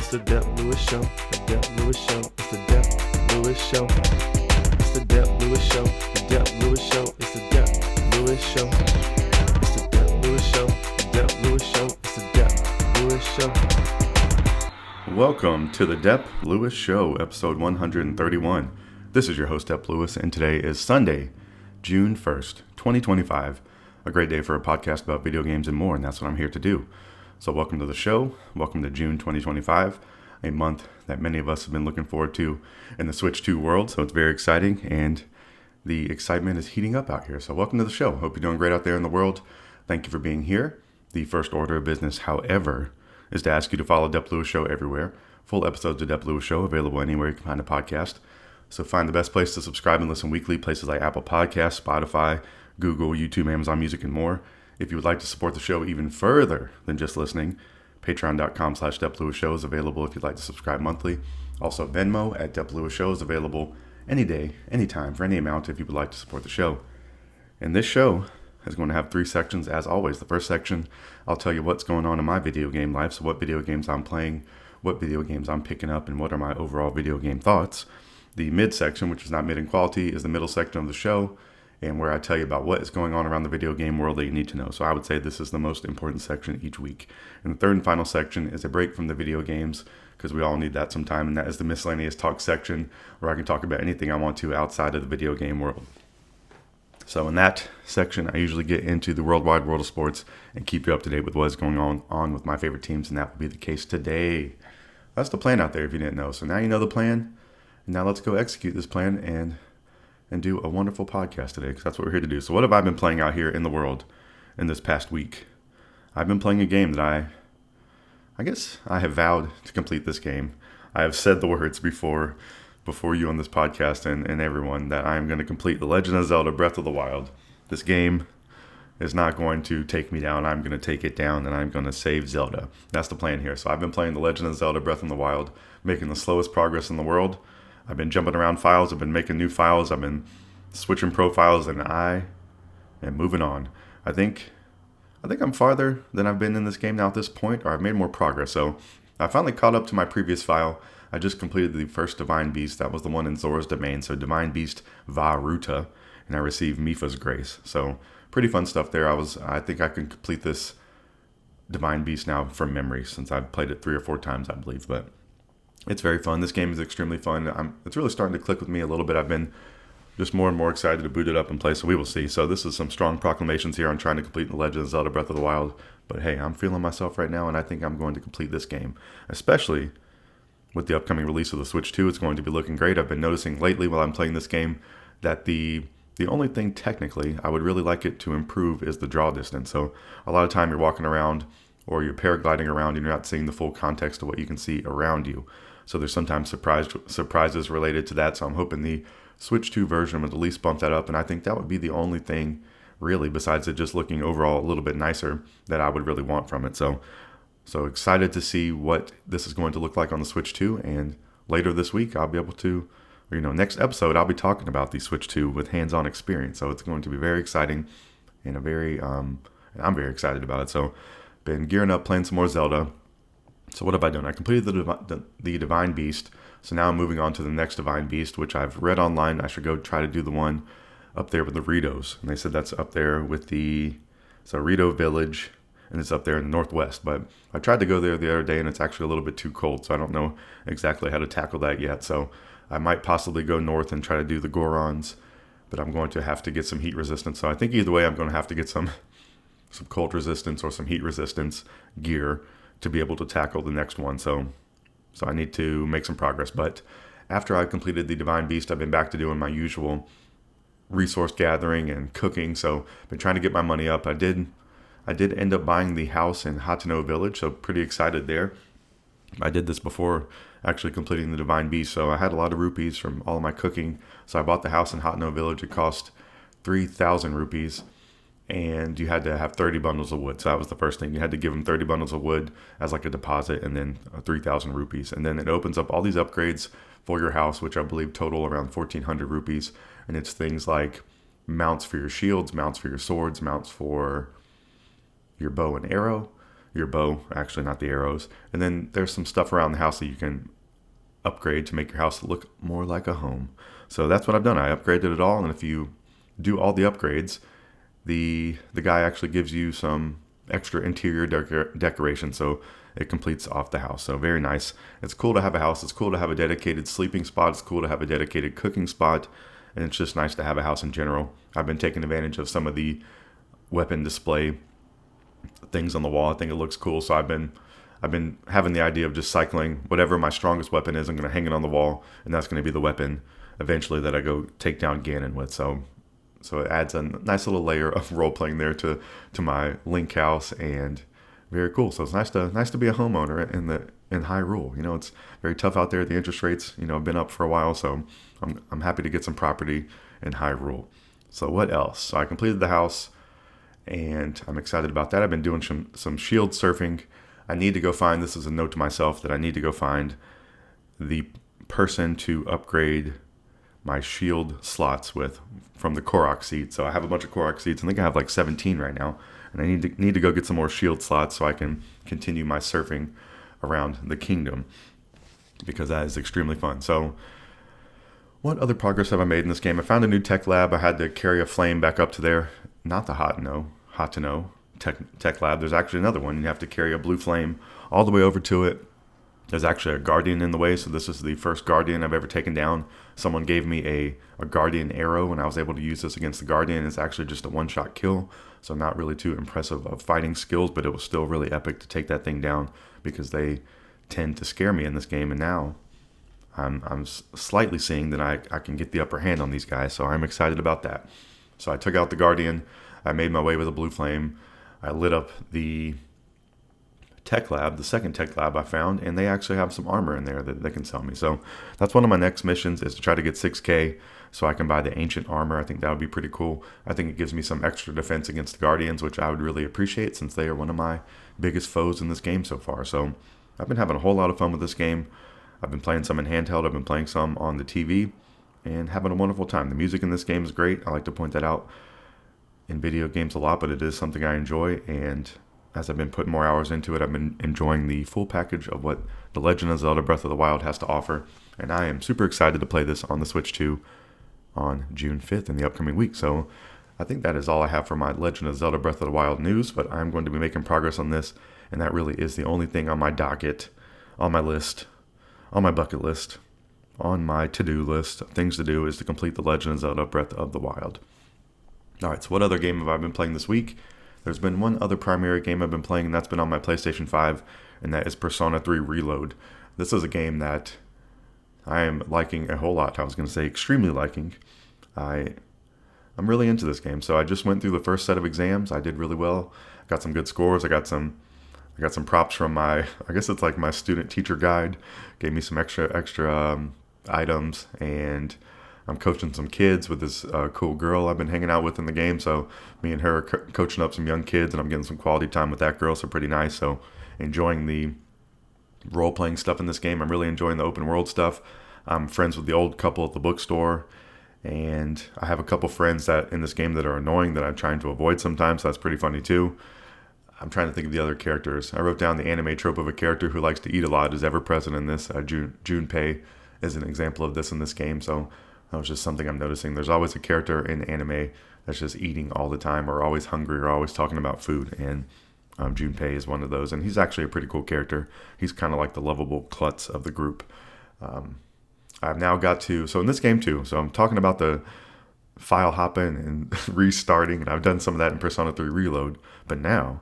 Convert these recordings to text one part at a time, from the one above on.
It's the Dep Lewis Show. The Dep Lewis Show. It's the Dep Lewis Show. It's the Dep Lewis Show. The Dep Lewis Show. It's the Dep Lewis Show. It's the Dep Lewis Show. The Dep Lewis Show. It's the Dep Lewis Show. Welcome to the Dep Lewis Show, episode 131. This is your host, Dep Lewis, and today is Sunday, June 1st, 2025. A great day for a podcast about video games and more, and that's what I'm here to do. So welcome to the show. Welcome to June 2025, a month that many of us have been looking forward to in the Switch 2 world. So it's very exciting, and the excitement is heating up out here. So welcome to the show. Hope you're doing great out there in the world. Thank you for being here. The first order of business, however, is to ask you to follow Dep Lewis Show everywhere. Full episodes of Dep Lewis Show available anywhere you can find a podcast. So find the best place to subscribe and listen weekly, places like Apple Podcasts, Spotify, Google, YouTube, Amazon Music, and more. If you would like to support the show even further than just listening, patreon.com/Dep Lewis Show is available if you'd like to subscribe monthly. Also, Venmo at Dep Lewis Show is available any day, anytime, for any amount if you would like to support the show. And this show is going to have 3 sections as always. The first section, I'll tell you what's going on in my video game life, so what video games I'm playing, what video games I'm picking up, and what are my overall video game thoughts. The mid section, which is not mid in quality, is the middle section of the show, and where I tell you about what is going on around the video game world that you need to know. So I would say this is the most important section each week. And the third and final section is a break from the video games, because we all need that sometime, and that is the Miscellaneous talk section, where I can talk about anything I want to outside of the video game world. So in that section, I usually get into the worldwide world of sports and keep you up to date with what is going on with my favorite teams, and that will be the case today. That's the plan out there if you didn't know. So now you know the plan, and now let's go execute this plan and do a wonderful podcast today, because that's what we're here to do. So what have I been playing out here in the world in this past week? I've been playing a game that I guess I have vowed to complete this game. I have said the words before you on this podcast and everyone that I am going to complete The Legend of Zelda Breath of the Wild. This game is not going to take me down. I'm going to take it down, and I'm going to save Zelda. That's the plan here. So I've been playing The Legend of Zelda Breath of the Wild, making the slowest progress in the world. I've been jumping around files. I've been making new files. I've been switching profiles, and I am moving on. I think I'm farther than I've been in this game now at this point, or I've made more progress. So I finally caught up to my previous file. I just completed the first Divine Beast. That was the one in Zora's Domain. So Divine Beast Va Ruta, and I received Mipha's Grace. So pretty fun stuff there. I think I can complete this Divine Beast now from memory, since I've played it 3 or 4 times, I believe. But it's very fun. This game is extremely fun. It's really starting to click with me a little bit. I've been just more and more excited to boot it up and play, so we will see. So this is some strong proclamations here on trying to complete The Legend of Zelda Breath of the Wild. But hey, I'm feeling myself right now, and I think I'm going to complete this game. Especially with the upcoming release of the Switch 2, it's going to be looking great. I've been noticing lately while I'm playing this game that the only thing technically I would really like it to improve is the draw distance. So a lot of time you're walking around or you're paragliding around and you're not seeing the full context of what you can see around you. So there's sometimes surprises related to that. So I'm hoping the Switch 2 version would at least bump that up. And I think that would be the only thing, really, besides it just looking overall a little bit nicer, that I would really want from it. So excited to see what this is going to look like on the Switch 2. And later this week, I'll be able to, next episode, I'll be talking about the Switch 2 with hands-on experience. So it's going to be very exciting and I'm very excited about it. So been gearing up, playing some more Zelda. So what have I done? I completed the Divine Beast. So now I'm moving on to the next Divine Beast, which I've read online. I should go try to do the one up there with the Ritos. And they said that's up there with Rito Village, and it's up there in the northwest. But I tried to go there the other day, and it's actually a little bit too cold. So I don't know exactly how to tackle that yet. So I might possibly go north and try to do the Gorons. But I'm going to have to get some heat resistance. So I think either way, I'm going to have to get some cold resistance or some heat resistance gear to be able to tackle the next one. So I need to make some progress. But after I completed the Divine Beast, I've been back to doing my usual resource gathering and cooking. So I've been trying to get my money up. I did end up buying the house in Hateno Village, so pretty excited there. I did this before actually completing the Divine Beast, so I had a lot of rupees from all of my cooking. So I bought the house in Hateno Village. It cost 3,000 rupees. And you had to have 30 bundles of wood. So that was the first thing. You had to give them 30 bundles of wood as like a deposit, and then 3,000 rupees. And then it opens up all these upgrades for your house, which I believe total around 1,400 rupees. And it's things like mounts for your shields, mounts for your swords, mounts for your bow and arrow. your bow, actually not the arrows. And then there's some stuff around the house that you can upgrade to make your house look more like a home. So that's what I've done. I upgraded it all, and if you do all the upgrades, the guy actually gives you some extra interior decoration, so it completes off the house. So very nice. It's cool to have a house. It's cool to have a dedicated sleeping spot. It's cool to have a dedicated cooking spot, and it's just nice to have a house in general. I've been taking advantage of some of the weapon display things on the wall. I think it looks cool, so I've been having the idea of just cycling whatever my strongest weapon is. I'm going to hang it on the wall, and that's going to be the weapon eventually that I go take down Ganon with. So it adds a nice little layer of role playing there to my Link house, and very cool. So it's nice to be a homeowner in Hyrule. You know, it's very tough out there. The interest rates, you know, have been up for a while, so I'm happy to get some property in Hyrule. So what else? So I completed the house, and I'm excited about that. I've been doing some shield surfing. I need to go find, this is a note to myself, that I need to go find the person to upgrade my shield slots with from the Korok seed. So I have a bunch of Korok seeds. I think I have like 17 right now, and I need to go get some more shield slots so I can continue my surfing around the kingdom, because that is extremely fun. So what other progress have I made in this game? I found a new tech lab. I had to carry a flame back up to there. Not the hot to know tech lab. There's actually another one. You have to carry a blue flame all the way over to it. There's actually a guardian in the way, so this is the first guardian I've ever taken down. Someone gave me a guardian arrow, and I was able to use this against the guardian. It's actually just a one-shot kill, so not really too impressive of fighting skills, but it was still really epic to take that thing down, because they tend to scare me in this game, and now I'm slightly seeing that I can get the upper hand on these guys, so I'm excited about that. So I took out the guardian. I made my way with a blue flame. I lit up the tech lab, the second tech lab I found, and they actually have some armor in there that they can sell me. So that's one of my next missions, is to try to get 6K so I can buy the ancient armor. I think that would be pretty cool. I think it gives me some extra defense against the Guardians, which I would really appreciate, since they are one of my biggest foes in this game so far. So I've been having a whole lot of fun with this game. I've been playing some in handheld. I've been playing some on the TV and having a wonderful time. The music in this game is great. I like to point that out in video games a lot, but it is something I enjoy, and as I've been putting more hours into it, I've been enjoying the full package of what The Legend of Zelda Breath of the Wild has to offer, and I am super excited to play this on the Switch 2 on June 5th in the upcoming week. So I think that is all I have for my Legend of Zelda Breath of the Wild news, but I'm going to be making progress on this, and that really is the only thing on my docket, on my list, on my bucket list, on my to-do list of things to do, is to complete The Legend of Zelda Breath of the Wild. Alright, so what other game have I been playing this week? There's been one other primary game I've been playing, and that's been on my PlayStation 5, and that is Persona 3 Reload. This is a game that I am liking a whole lot. I was going to say extremely liking. I'm really into this game. So I just went through the first set of exams. I did really well. Got some good scores. I got some props from I guess it's like my student teacher guide. Gave me some extra items, and I'm coaching some kids with this cool girl I've been hanging out with in the game. So me and her are coaching up some young kids, and I'm getting some quality time with that girl. So pretty nice. So enjoying the role-playing stuff in this game. I'm really enjoying the open world stuff. I'm friends with the old couple at the bookstore, and I have a couple friends that in this game that are annoying that I'm trying to avoid sometimes. So that's pretty funny too. I'm trying to think of the other characters. I wrote down the anime trope of a character who likes to eat a lot is ever present in this. Junpei is an example of this in this game. So that was just something I'm noticing. There's always a character in anime that's just eating all the time, or always hungry, or always talking about food. And Junpei is one of those. And he's actually a pretty cool character. He's kind of like the lovable klutz of the group. I've now got to, so in this game too, so I'm talking about the file hopping and restarting, and I've done some of that in Persona 3 Reload, but now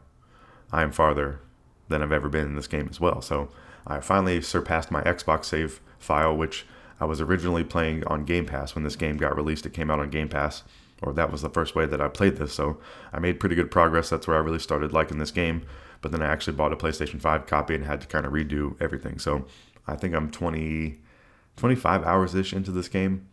I am farther than I've ever been in this game as well. So I finally surpassed my Xbox save file, which I was originally playing on Game Pass. When this game got released, it came out on Game Pass, or that was the first way that I played this. So I made pretty good progress. That's where I really started liking this game. But then I actually bought a PlayStation 5 copy and had to kind of redo everything. So I think I'm 25 hours-ish into this game.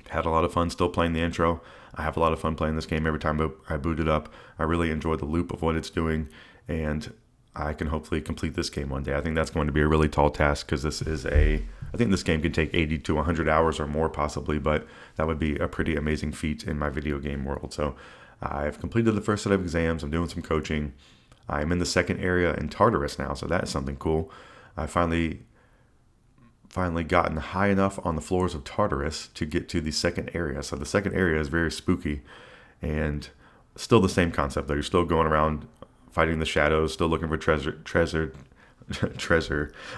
Had a lot of fun still playing the intro. I have a lot of fun playing this game every time I boot it up. I really enjoy the loop of what it's doing, and I can hopefully complete this game one day. I think that's going to be a really tall task, because I think this game can take 80 to 100 hours or more possibly, but that would be a pretty amazing feat in my video game world. So I've completed the first set of exams. I'm doing some coaching. I'm in the second area in Tartarus now, so that's something cool. I finally gotten high enough on the floors of Tartarus to get to the second area. So the second area is very spooky, and still the same concept though. You're still going around fighting the shadows, still looking for treasure. I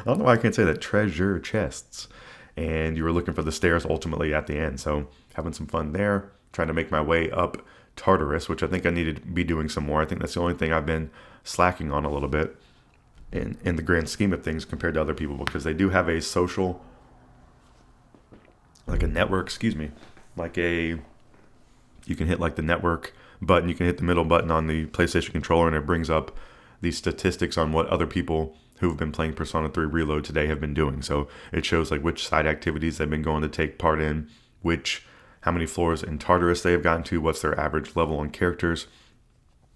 don't know why I can't say that. Treasure chests. And you were looking for the stairs ultimately at the end. So having some fun there, trying to make my way up Tartarus, which I think I need to be doing some more. I think that's the only thing I've been slacking on a little bit in the grand scheme of things compared to other people, because they do have a social, like a network, you can hit like the network button, you can hit the middle button on the PlayStation controller, and it brings up the statistics on what other people who've been playing Persona 3 Reload today have been doing. So it shows like which side activities they've been going to take part in, how many floors in Tartarus they have gotten to, what's their average level on characters.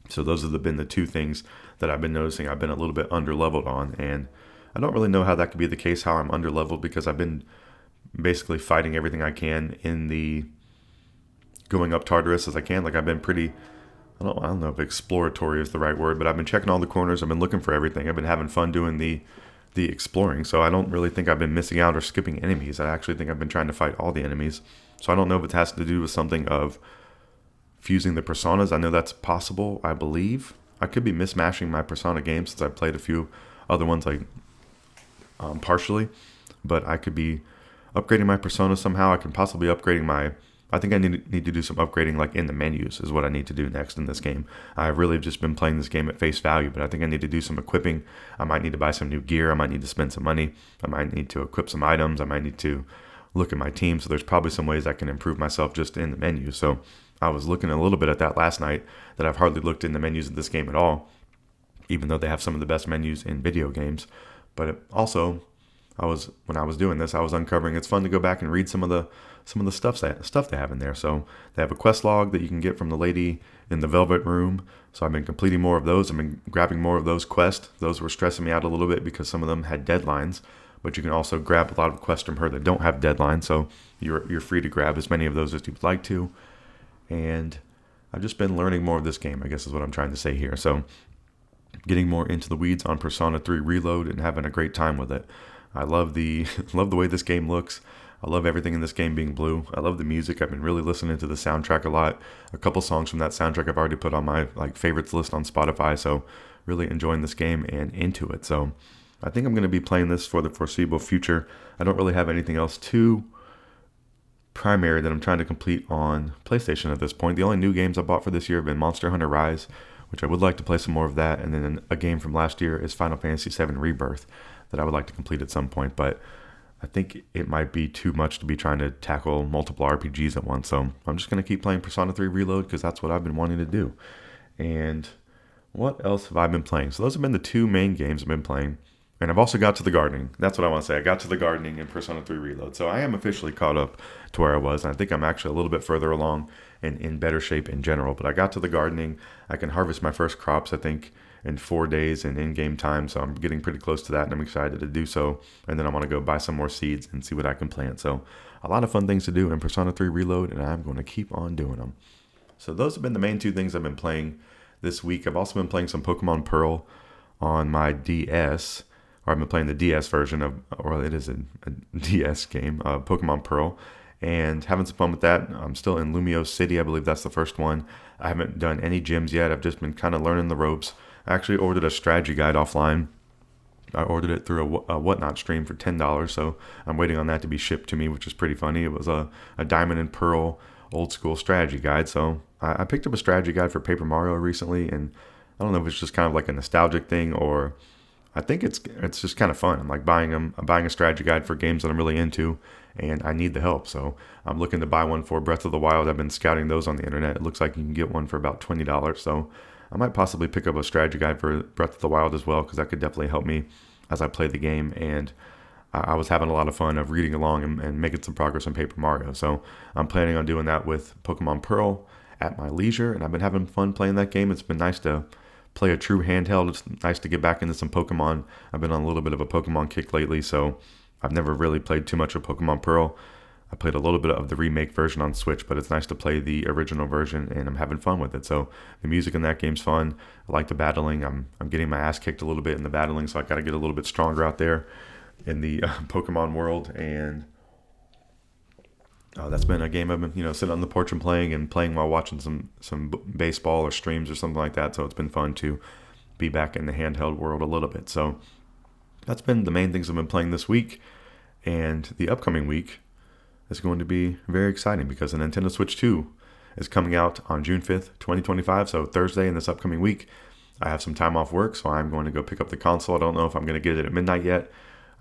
So those have been the two things that I've been noticing I've been a little bit under-leveled on. And I don't really know how that could be the case, how I'm under-leveled, because I've been basically fighting everything I can in the going up Tartarus as I can. Like I've been pretty, I don't know if exploratory is the right word, but I've been checking all the corners. I've been looking for everything. I've been having fun doing the exploring. So I don't really think I've been missing out or skipping enemies. I actually think I've been trying to fight all the enemies. So I don't know if it has to do with something of fusing the personas. I know that's possible, I believe. I could be mismashing my Persona games since I've played a few other ones like partially, but I could be upgrading my Persona somehow. I can possibly upgrading I think I need to do some upgrading like in the menus is what I need to do next in this game. I've really just been playing this game at face value, but I think I need to do some equipping. I might need to buy some new gear. I might need to spend some money. I might need to equip some items. I might need to look at my team. So there's probably some ways I can improve myself just in the menu. So I was looking a little bit at that last night, that I've hardly looked in the menus of this game at all, even though they have some of the best menus in video games. But also, when I was doing this, I was uncovering, it's fun to go back and read some of the stuff they have in there. So they have a quest log that you can get from the lady in the Velvet Room. So I've been completing more of those. I've been grabbing more of those quests. Those were stressing me out a little bit because some of them had deadlines, but you can also grab a lot of quests from her that don't have deadlines. So you're free to grab as many of those as you'd like to. And I've just been learning more of this game, I guess is what I'm trying to say here. So getting more into the weeds on Persona 3 Reload and having a great time with it. I love the way this game looks. I love everything in this game being blue. I love the music. I've been really listening to the soundtrack a lot. A couple songs from that soundtrack I've already put on my favorites list on Spotify. So really enjoying this game and into it. So I think I'm going to be playing this for the foreseeable future. I don't really have anything else too primary that I'm trying to complete on PlayStation at this point. The only new games I bought for this year have been Monster Hunter Rise, which I would like to play some more of that. And then a game from last year is Final Fantasy VII Rebirth that I would like to complete at some point. But I think it might be too much to be trying to tackle multiple RPGs at once. So I'm just going to keep playing Persona 3 Reload because that's what I've been wanting to do. And what else have I been playing? So those have been the two main games I've been playing. And I've also got to the gardening. That's what I want to say. I got to the gardening in Persona 3 Reload. So I am officially caught up to where I was. And I think I'm actually a little bit further along and in better shape in general. But I got to the gardening. I can harvest my first crops, I think, in 4 days in in-game time. So I'm getting pretty close to that, and I'm excited to do so. And then I want to go buy some more seeds and see what I can plant. So a lot of fun things to do in Persona 3 Reload, and I'm going to keep on doing them. So those have been the main two things I've been playing this week. I've also been playing some Pokemon Pearl on my DS, or I've been playing the DS version of, or it is a DS game, Pokemon Pearl, and having some fun with that. I'm still in Lumio City. I believe that's the first one. I haven't done any gyms yet. I've just been kind of learning the ropes. I actually ordered a strategy guide offline. I ordered it through a Whatnot stream for $10, so I'm waiting on that to be shipped to me, which is pretty funny. It was a Diamond and Pearl old school strategy guide. So I picked up a strategy guide for Paper Mario recently, and I don't know if it's just kind of like a nostalgic thing, or I think it's just kind of fun. I'm like I'm buying a strategy guide for games that I'm really into, and I need the help. So I'm looking to buy one for Breath of the Wild. I've been scouting those on the internet. It looks like you can get one for about $20. So I might possibly pick up a strategy guide for Breath of the Wild as well, because that could definitely help me as I play the game. And I was having a lot of fun of reading along and making some progress on Paper Mario. So I'm planning on doing that with Pokemon Pearl at my leisure, and I've been having fun playing that game. It's been nice to play a true handheld. It's nice to get back into some Pokemon. I've been on a little bit of a Pokemon kick lately, so I've never really played too much of Pokemon Pearl. I played a little bit of the remake version on Switch, but it's nice to play the original version, and I'm having fun with it. So the music in that game's fun. I like the battling. I'm getting my ass kicked a little bit in the battling, so I got to get a little bit stronger out there in the Pokemon world. And that's been a game I've been, sitting on the porch and playing while watching some baseball or streams or something like that. So it's been fun to be back in the handheld world a little bit. So that's been the main things I've been playing this week. And the upcoming week is going to be very exciting because the Nintendo Switch 2 is coming out on June 5th, 2025. So Thursday in this upcoming week, I have some time off work, so I'm going to go pick up the console. I don't know if I'm going to get it at midnight yet.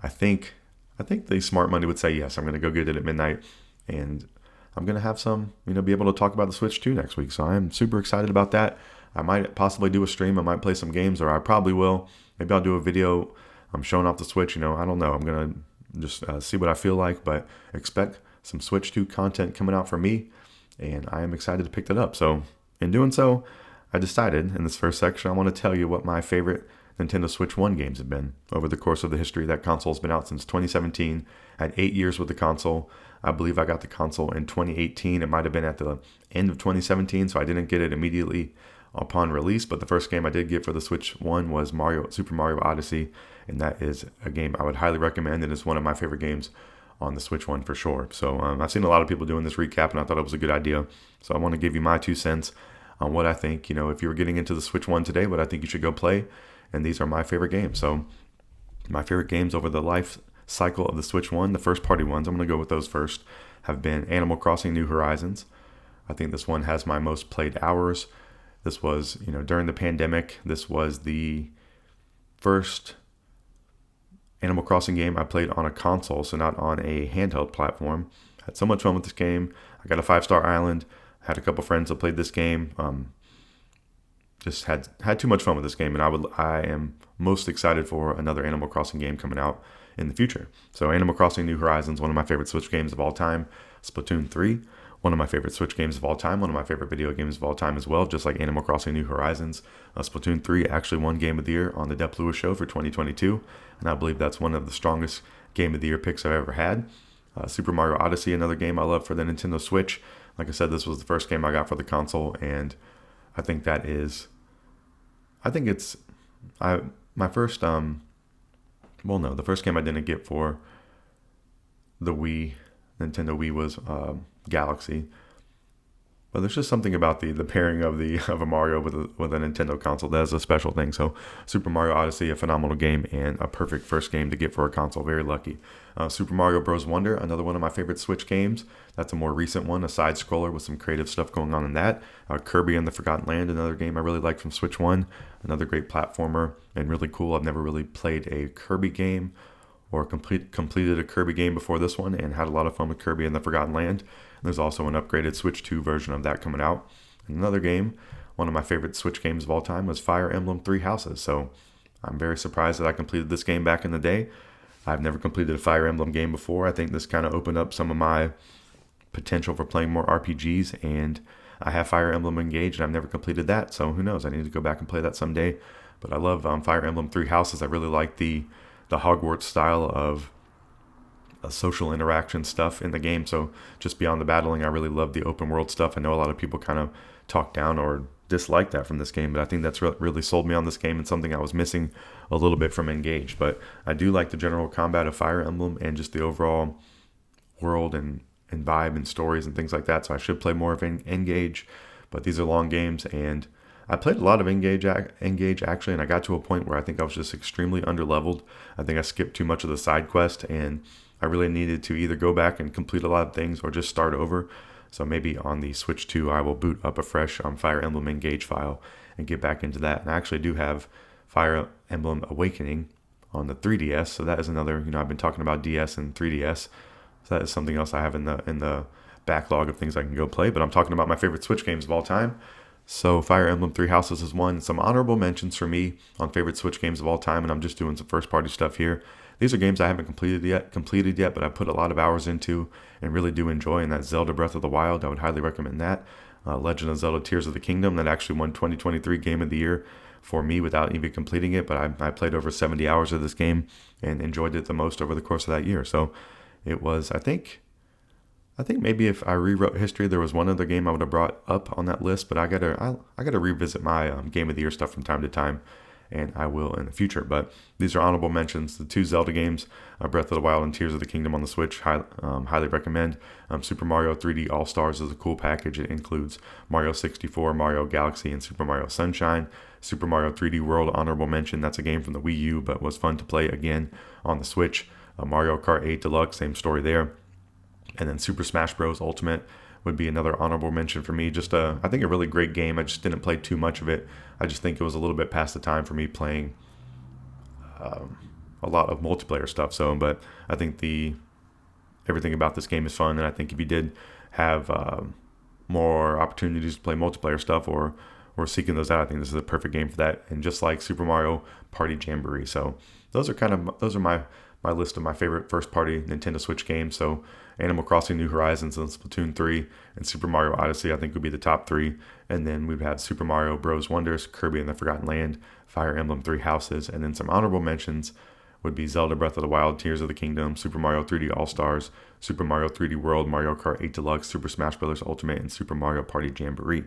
I think the smart money would say yes. I'm going to go get it at midnight, and I'm going to have some, be able to talk about the Switch 2 next week. So I'm super excited about that. I might possibly do a stream. I might play some games, or I probably will. Maybe I'll do a video. I'm showing off the Switch. I don't know. I'm going to just see what I feel like, but expect some Switch 2 content coming out from me, and I am excited to pick that up. So in doing so, I decided in this first section, I want to tell you what my favorite Nintendo Switch 1 games have been over the course of the history. That console has been out since 2017. I had 8 years with the console. I believe I got the console in 2018. It might have been at the end of 2017, so I didn't get it immediately upon release. But the first game I did get for the Switch 1 was Super Mario Odyssey, and that is a game I would highly recommend, and it's one of my favorite games on the Switch 1 for sure. So I've seen a lot of people doing this recap, and I thought it was a good idea. So I want to give you my 2 cents on what I think, if you were getting into the Switch 1 today, what I think you should go play. And these are my favorite games. So my favorite games over the life cycle of the Switch 1, the first party ones, I'm going to go with those first, have been Animal Crossing New Horizons. I think this one has my most played hours. This was, during the pandemic, this was the first Animal Crossing game I played on a console, so not on a handheld platform. Had so much fun with this game. I got a 5-star island. Had a couple friends that played this game. Just had too much fun with this game, and I am most excited for another Animal Crossing game coming out in the future. So Animal Crossing New Horizons, one of my favorite Switch games of all time. Splatoon 3, one of my favorite Switch games of all time, one of my favorite video games of all time as well, just like Animal Crossing New Horizons. Splatoon 3 actually won Game of the Year on the Dep Lewis Show for 2022, and I believe that's one of the strongest Game of the Year picks I've ever had. Super Mario Odyssey, another game I love for the Nintendo Switch. Like I said, this was the first game I got for the console, and I think it's my first, the first game I didn't get for the Nintendo Wii was Galaxy. But there's just something about the pairing of a Mario with a Nintendo console that is a special thing. So Super Mario Odyssey, a phenomenal game and a perfect first game to get for a console. Very lucky. Super Mario Bros. Wonder, another one of my favorite Switch games. That's a more recent one, a side scroller with some creative stuff going on in that. Kirby and the Forgotten Land, another game I really like from Switch 1. Another great platformer and really cool. I've never really played a Kirby game or completed a Kirby game before this one, and had a lot of fun with Kirby and the Forgotten Land. There's also an upgraded Switch 2 version of that coming out. And another game, one of my favorite Switch games of all time, was Fire Emblem Three Houses. So I'm very surprised that I completed this game back in the day. I've never completed a Fire Emblem game before. I think this kind of opened up some of my potential for playing more RPGs, and I have Fire Emblem Engage, and I've never completed that. So who knows? I need to go back and play that someday. But I love Fire Emblem Three Houses. I really like the Hogwarts style of social interaction stuff in the game. So just beyond the battling, I really love the open world stuff. I know a lot of people kind of talk down or dislike that from this game, but I think that's really sold me on this game and something I was missing a little bit from Engage. But I do like the general combat of Fire Emblem and just the overall world and vibe and stories and things like that. So I should play more of Engage, but these are long games, and I played a lot of Engage actually, and I got to a point where I think I was just extremely underleveled. I think I skipped too much of the side quest, and I really needed to either go back and complete a lot of things or just start over. So maybe on the Switch 2, I will boot up a fresh Fire Emblem Engage file and get back into that. And I actually do have Fire Emblem Awakening on the 3DS, so that is another, I've been talking about DS and 3DS, so that is something else I have in the backlog of things I can go play. But I'm talking about my favorite Switch games of all time. So Fire Emblem Three Houses is one. Some honorable mentions for me on favorite Switch games of all time, and I'm just doing some first party stuff here. These are games I haven't completed yet, but I put a lot of hours into and really do enjoy. And that's Zelda Breath of the Wild. I would highly recommend that. Legend of Zelda Tears of the Kingdom, that actually won 2023 Game of the Year for me without even completing it. But I played over 70 hours of this game and enjoyed it the most over the course of that year. So it was, I think, I think maybe if I rewrote history, there was one other game I would have brought up on that list, but I gotta revisit my Game of the Year stuff from time to time, and I will in the future. But these are honorable mentions. The two Zelda games, Breath of the Wild and Tears of the Kingdom on the Switch, highly recommend. Super Mario 3D All Stars is a cool package. It includes Mario 64, Mario Galaxy, and Super Mario Sunshine. Super Mario 3D World, honorable mention. That's a game from the Wii U, but was fun to play again on the Switch. Mario Kart 8 Deluxe, same story there. And then Super Smash Bros. Ultimate would be another honorable mention for me. Just I think a really great game. I just didn't play too much of it. I just think it was a little bit past the time for me playing a lot of multiplayer stuff. So, but I think everything about this game is fun, and I think if you did have more opportunities to play multiplayer stuff or seeking those out, I think this is a perfect game for that. And just like Super Mario Party Jamboree. So those are my list of my favorite first-party Nintendo Switch games. So Animal Crossing New Horizons and Splatoon 3 and Super Mario Odyssey, I think, would be the top three. And then we'd have Super Mario Bros. Wonders, Kirby and the Forgotten Land, Fire Emblem Three Houses, and then some honorable mentions would be Zelda Breath of the Wild, Tears of the Kingdom, Super Mario 3D All-Stars, Super Mario 3D World, Mario Kart 8 Deluxe, Super Smash Bros. Ultimate, and Super Mario Party Jamboree.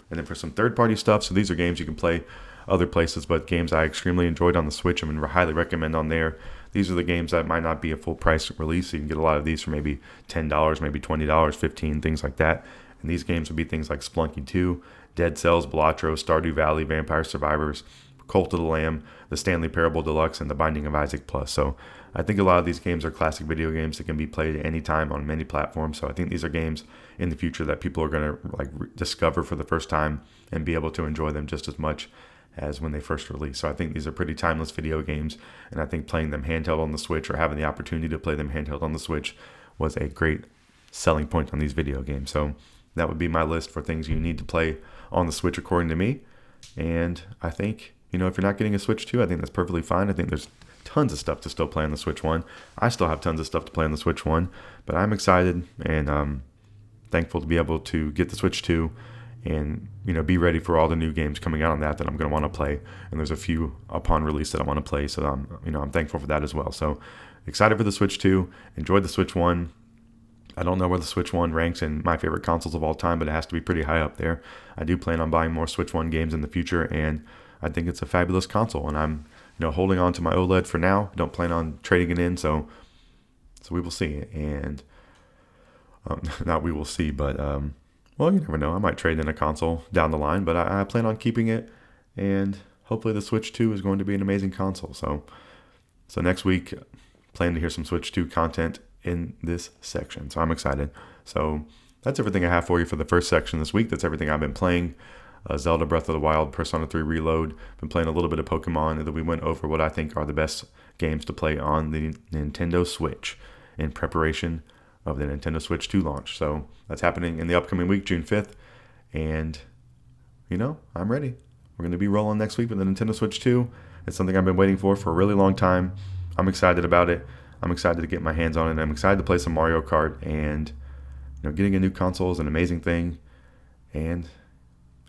And then for some third-party stuff, so these are games you can play other places, but games I extremely enjoyed on the Switch and would highly recommend on there. These are the games that might not be a full price release, so you can get a lot of these for maybe $10, maybe $20, $15, things like that. And these games would be things like Splunky 2, Dead Cells, Balatro, Stardew Valley, Vampire Survivors, Cult of the Lamb, The Stanley Parable Deluxe, and The Binding of Isaac Plus. So I think a lot of these games are classic video games that can be played at any time on many platforms. So I think these are games in the future that people are going to discover for the first time and be able to enjoy them just as much as when they first released. So I think these are pretty timeless video games, and I think playing them handheld on the Switch or having the opportunity to play them handheld on the Switch was a great selling point on these video games. So that would be my list for things you need to play on the Switch according to me. And I think, if you're not getting a Switch 2, I think that's perfectly fine. I think there's tons of stuff to still play on the Switch 1. I still have tons of stuff to play on the Switch 1, but I'm excited and thankful to be able to get the Switch 2 and be ready for all the new games coming out on that I'm going to want to play. And there's a few upon release that I want to play, so I'm thankful for that as well. So excited for the Switch 2. Enjoyed the Switch 1. I don't know where the Switch 1 ranks in my favorite consoles of all time, but it has to be pretty high up there. I do plan on buying more Switch 1 games in the future, and I think it's a fabulous console. And I'm holding on to my OLED for now. Don't plan on trading it in, so we will see. And not we will see, but well, you never know. I might trade in a console down the line, but I plan on keeping it, and hopefully the Switch 2 is going to be an amazing console. So next week, plan to hear some Switch 2 content in this section. So I'm excited. So that's everything I have for you for the first section this week. That's everything I've been playing. Zelda Breath of the Wild, Persona 3 Reload. Been playing a little bit of Pokemon, and then we went over what I think are the best games to play on the Nintendo Switch in preparation of the Nintendo Switch 2 launch. So that's happening in the upcoming week, June 5th. And, I'm ready. We're going to be rolling next week with the Nintendo Switch 2. It's something I've been waiting for a really long time. I'm excited about it. I'm excited to get my hands on it. I'm excited to play some Mario Kart. And, getting a new console is an amazing thing. And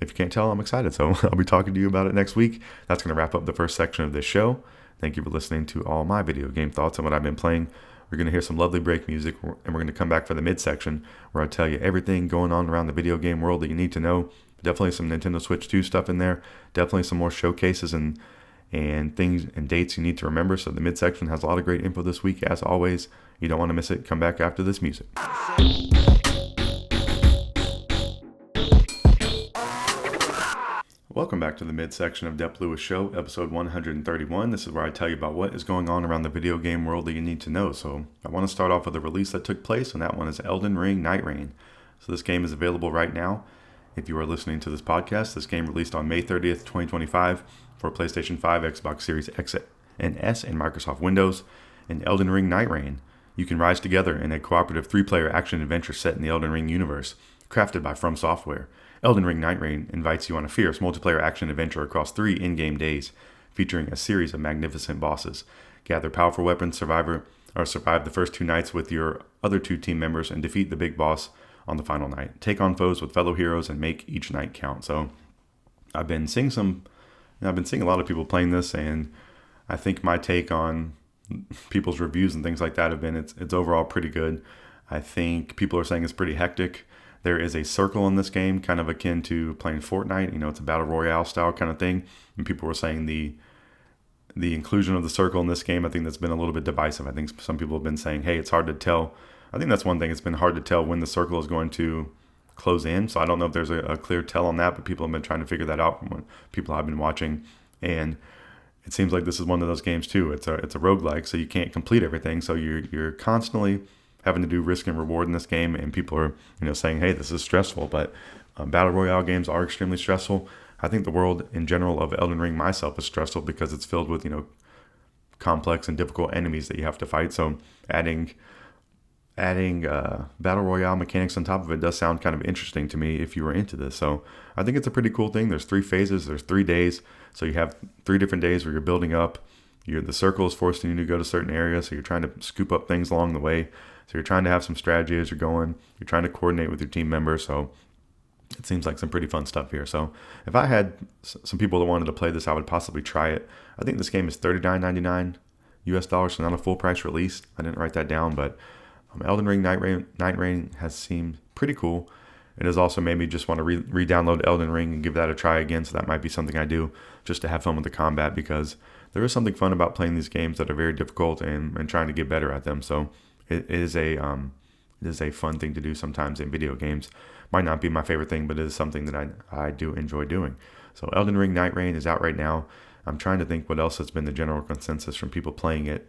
if you can't tell, I'm excited. So I'll be talking to you about it next week. That's going to wrap up the first section of this show. Thank you for listening to all my video game thoughts on what I've been playing. We're going to hear some lovely break music, and we're going to come back for the midsection where I tell you everything going on around the video game world that you need to know. Definitely some Nintendo Switch 2 stuff in there. Definitely some more showcases and things and dates you need to remember. So the midsection has a lot of great info this week. As always, you don't want to miss it. Come back after this music. Welcome back to the midsection of Dep Lewis Show, episode 131. This is where I tell you about what is going on around the video game world that you need to know. So I want to start off with a release that took place, and that one is Elden Ring Nightreign. So this game is available right now. If you are listening to this podcast, this game released on May 30th, 2025 for PlayStation 5, Xbox Series X and S, and Microsoft Windows. In Elden Ring Nightreign, you can rise together in a cooperative 3-player action-adventure set in the Elden Ring universe, crafted by From Software. Elden Ring Nightreign invites you on a fierce multiplayer action-adventure across 3 in-game days, featuring a series of magnificent bosses. Gather powerful weapons, survive the first 2 nights with your other 2 team members, and defeat the big boss on the final night. Take on foes with fellow heroes and make each night count. So I've been seeing a lot of people playing this, and I think my take on people's reviews and things like that have been it's overall pretty good. I think people are saying it's pretty hectic. There is a circle in this game, kind of akin to playing Fortnite. It's a battle royale style kind of thing. And people were saying the inclusion of the circle in this game, I think that's been a little bit divisive. I think some people have been saying, hey, it's hard to tell. I think that's one thing. It's been hard to tell when the circle is going to close in. So I don't know if there's a clear tell on that, but people have been trying to figure that out from what people have been watching. And it seems like this is one of those games too. It's a roguelike, so you can't complete everything. So you're constantly having to do risk and reward in this game, and people are saying, hey, this is stressful. But battle royale games are extremely stressful. I think the world in general of Elden Ring myself is stressful because it's filled with complex and difficult enemies that you have to fight. So adding battle royale mechanics on top of it does sound kind of interesting to me if you were into this. So I think it's a pretty cool thing. There's 3 phases. There's 3 days. So you have 3 different days where you're building up. The circle is forcing you to go to certain areas. So you're trying to scoop up things along the way. So you're trying to have some strategy as you're going. You're trying to coordinate with your team members. So it seems like some pretty fun stuff here. So if I had some people that wanted to play this, I would possibly try it. I think this game is $39.99 US dollars, so not a full price release. I didn't write that down, but Elden Ring Nightreign has seemed pretty cool. It has also made me just want to re-download Elden Ring and give that a try again. So that might be something I do just to have fun with the combat, because there is something fun about playing these games that are very difficult and trying to get better at them. So it is a fun thing to do sometimes in video games. Might not be my favorite thing, but it is something that I do enjoy doing. So Elden Ring Nightreign is out right now. I'm trying to think what else has been the general consensus from people playing it.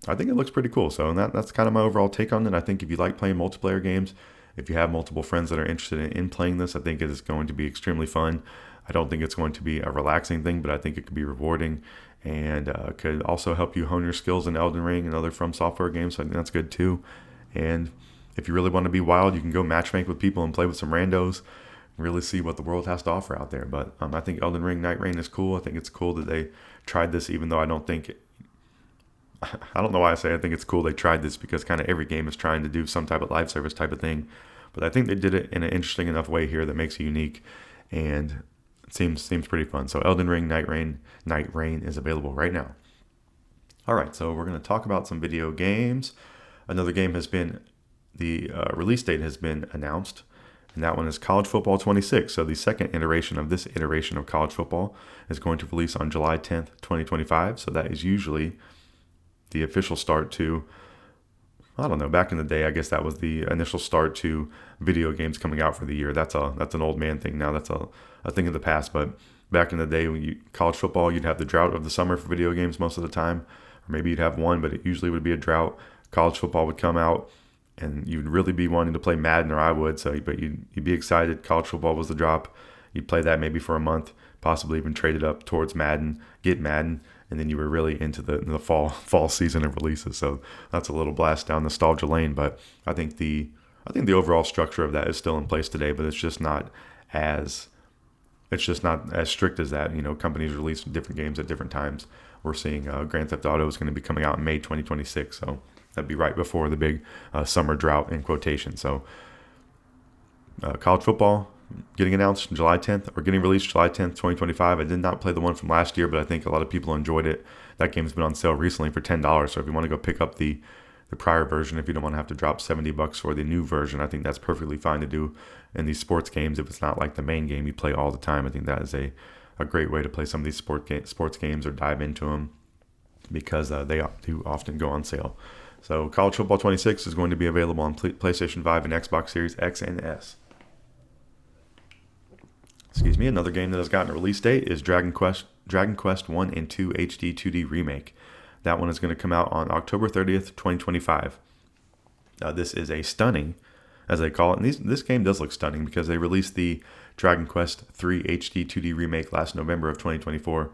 I think it looks pretty cool. So that's kind of my overall take on it. I think if you like playing multiplayer games, if you have multiple friends that are interested in playing this, I think it is going to be extremely fun. I don't think it's going to be a relaxing thing, but I think it could be rewarding and could also help you hone your skills in Elden Ring and other From Software games. So I think that's good too. And if you really want to be wild, you can go matchmake with people and play with some randos, really see what the world has to offer out there. But I think Elden Ring Nightreign is cool. I think it's cool that they tried this, even though I don't know why I say I think it's cool they tried this, because kind of every game is trying to do some type of live service type of thing. But I think they did it in an interesting enough way here that makes it unique, and it seems pretty fun. So Elden Ring Nightreign is available right now. All right, so we're going to talk about some video games. Another game has been, the release date has been announced, and that one is College Football 26. So the second iteration of this iteration of college football is going to release on July 10th, 2025. So that is usually the official start to, I don't know, back in the day, I guess that was the initial start to video games coming out for the year. That's an old man thing now. That's a thing of the past. But back in the day, when college football, you'd have the drought of the summer for video games most of the time, or maybe you'd have one, but it usually would be a drought. College football would come out, and you'd really be wanting to play Madden, or I would. But you'd be excited. College football was the drop. You'd play that maybe for a month, possibly even trade it up towards Madden, get Madden, and then you were really into the fall season of releases. So that's a little blast down nostalgia lane. But I think the overall structure of that is still in place today, but it's just not as strict as that. Companies release different games at different times. We're seeing Grand Theft Auto is going to be coming out in May 2026. So that'd be right before the big summer drought in quotation. So college football getting announced July 10th, or getting released July 10th, 2025. I did not play the one from last year, but I think a lot of people enjoyed it. That game's been on sale recently for $10. So if you want to go pick up the prior version, if you don't want to have to drop $70 for the new version, I think that's perfectly fine to do in these sports games. If it's not like the main game you play all the time, I think that is a great way to play some of these sports games or dive into them, because they do often go on sale. So College Football 26 is going to be available on PlayStation 5 and Xbox Series X and S. Another game that has gotten a release date is Dragon Quest 1 and 2 HD 2D Remake. That one is going to come out on October 30th, 2025. This is a stunning, as they call it. And this game does look stunning because they released the Dragon Quest 3 HD 2D Remake last November of 2024.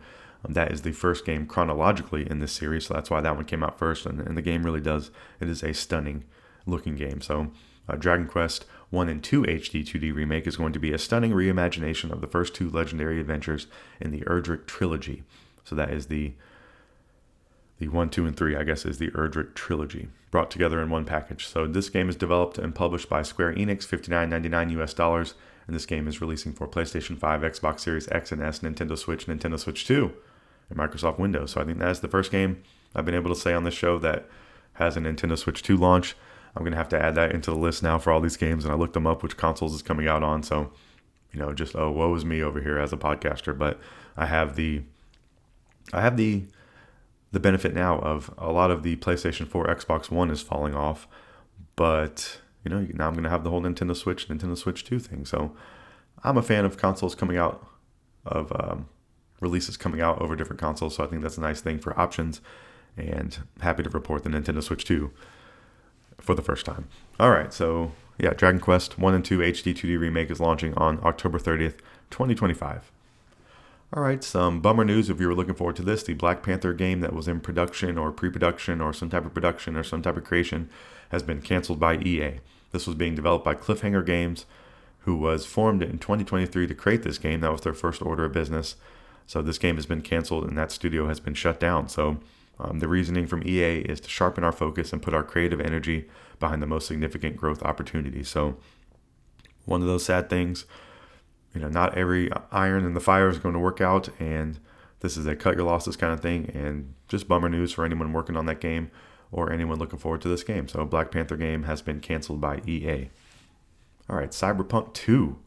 That is the first game chronologically in this series, so that's why that one came out first. And the game really does. It is a stunning looking game. So Dragon Quest 1 and 2 HD 2D Remake is going to be a stunning reimagination of the first 2 legendary adventures in the Erdrick trilogy. So that is the 1, 2, and 3, I guess, is the Erdrick trilogy brought together in one package. So this game is developed and published by Square Enix, $59.99 US dollars, and this game is releasing for PlayStation 5, Xbox Series X and S, Nintendo Switch, Nintendo Switch 2, and Microsoft Windows. So I think that is the first game I've been able to say on this show that has a Nintendo Switch 2 launch. I'm going to have to add that into the list now for all these games. And I looked them up, which consoles is coming out on. So, just, woe is me over here as a podcaster. But I have the benefit now of a lot of the PlayStation 4, Xbox One is falling off. But, now I'm going to have the whole Nintendo Switch 2 thing. So I'm a fan of consoles coming out, of releases coming out over different consoles. So I think that's a nice thing for options. And happy to report the Nintendo Switch 2 for the first time. All right, so yeah, Dragon Quest 1 and 2 HD 2D Remake is launching on October 30th, 2025. All right, some bummer news if you were looking forward to this. The Black Panther game that was in production or pre-production or some type of production or some type of creation has been canceled by EA. This was being developed by Cliffhanger Games, who was formed in 2023 to create this game. That was their first order of business. So this game has been canceled and that studio has been shut down. So the reasoning from EA is to sharpen our focus and put our creative energy behind the most significant growth opportunities. So one of those sad things, not every iron in the fire is going to work out, and this is a cut your losses kind of thing, and just bummer news for anyone working on that game or anyone looking forward to this game. So Black Panther game has been canceled by EA. All right, Cyberpunk 2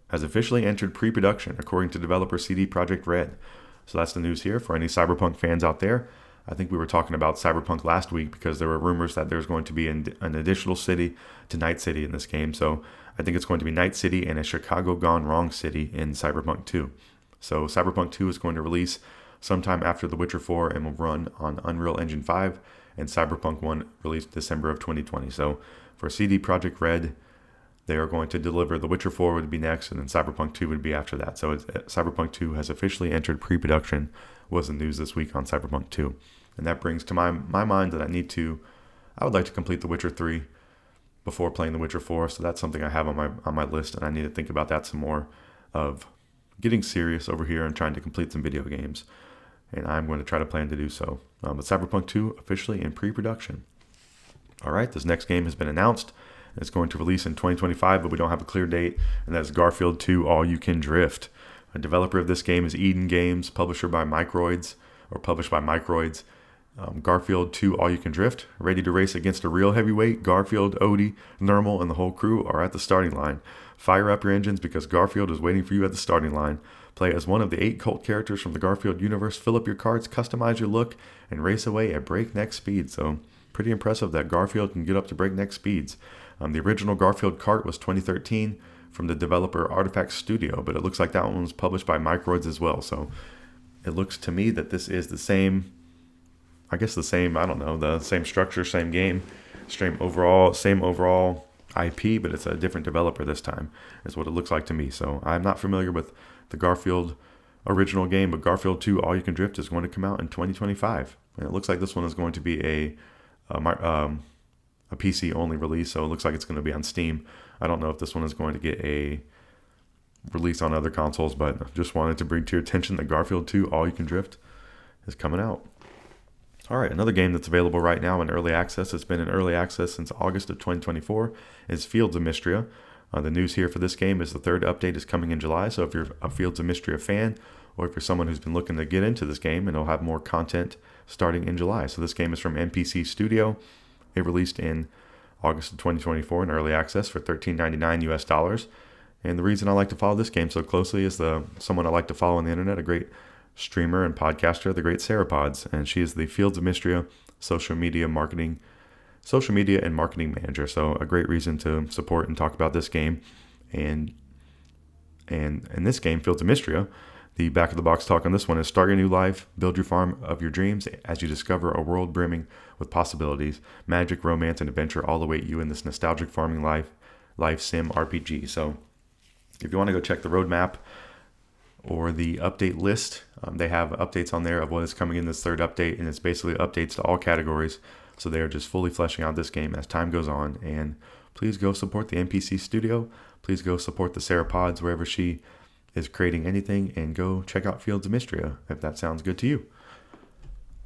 has officially entered pre-production according to developer CD Projekt Red. So that's the news here for any Cyberpunk fans out there. I think we were talking about Cyberpunk last week because there were rumors that there's going to be an additional city to Night City in this game. So I think it's going to be Night City and a Chicago Gone Wrong city in Cyberpunk 2. So Cyberpunk 2 is going to release sometime after The Witcher 4 and will run on Unreal Engine 5, and Cyberpunk 1 released December of 2020. So for CD Projekt Red, they are going to deliver The Witcher 4 would be next, and then Cyberpunk 2 would be after that. So Cyberpunk 2 has officially entered pre-production, was the news this week on Cyberpunk 2. And that brings to my mind that I would like to complete The Witcher 3 before playing The Witcher 4. So that's something I have on my list, and I need to think about that some more, of getting serious over here and trying to complete some video games. And I'm going to try to plan to do so. But Cyberpunk 2 officially in pre-production. All right, this next game has been announced. It's going to release in 2025, but we don't have a clear date, and that's Garfield 2 All You Can Drift. A developer of this game is Eden Games, published by Microids. Garfield 2 All You Can Drift, ready to race against a real heavyweight. Garfield, Odie, Nermal, and the whole crew are at the starting line. Fire up your engines because Garfield is waiting for you at the starting line. Play as one of the 8 cult characters from the Garfield universe, fill up your carts, customize your look, and race away at breakneck speed. So pretty impressive that Garfield can get up to breakneck speeds. The original Garfield kart was 2013 from the developer Artifact Studio, but it looks like that one was published by Microids as well. So it looks to me that this is the same structure, same game, same overall IP, but it's a different developer this time, is what it looks like to me. So I'm not familiar with the Garfield original game, but Garfield 2 All You Can Drift is going to come out in 2025. And it looks like this one is going to be a PC only release, so it looks like it's going to be on Steam. I don't know if this one is going to get a release on other consoles, but just wanted to bring to your attention that Garfield 2 All You Can Drift is coming out. All right, another game that's available right now in early access, it's been in early access since August of 2024, is Fields of Mistria. The news here for this game is the third update is coming in July, so if you're a Fields of Mistria fan, or if you're someone who's been looking to get into this game, and it'll have more content starting in July. So this game is from NPC Studio. It released in August of 2024 in early access for $13.99 US. And the reason I like to follow this game so closely is someone I like to follow on the internet, a great streamer and podcaster, the great Sarah Pods, and she is the Fields of Mistria social media and marketing manager. So a great reason to support and talk about this game. And in this game, Fields of Mistria, the back of the box talk on this one is start your new life, build your farm of your dreams as you discover a world brimming with possibilities. Magic, romance, and adventure all await you in this nostalgic farming life sim RPG. So if you want to go check the roadmap or the update list, they have updates on there of what is coming in this third update, and it's basically updates to all categories. So they are just fully fleshing out this game as time goes on. And please go support the NPC Studio. Please go support the Sarah Pods wherever she is creating anything, and go check out Fields of Mistria if that sounds good to you.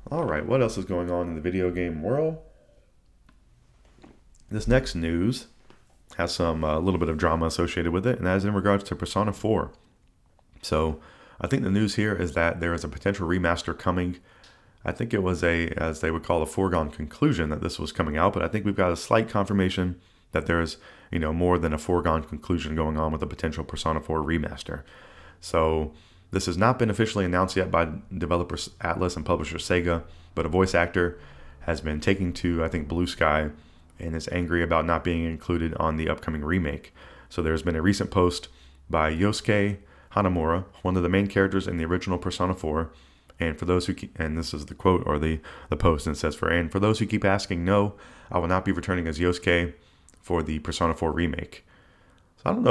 All right, what else is going on in the video game world? This next news has some little bit of drama associated with it, and that is in regards to Persona 4. So I think the news here is that there is a potential remaster coming I think it was as they would call, a foregone conclusion that this was coming out, but I think we've got a slight confirmation that there's, more than a foregone conclusion going on with a potential Persona 4 remaster. So this has not been officially announced yet by developers Atlas and publisher Sega, but a voice actor has been taking to, I think, Blue Sky and is angry about not being included on the upcoming remake. So there's been a recent post by Yosuke Hanamura, one of the main characters in the original Persona 4, and for those and this is the quote or the post, and it says, and for those who keep asking, no, I will not be returning as Yosuke for the Persona 4 remake. So I don't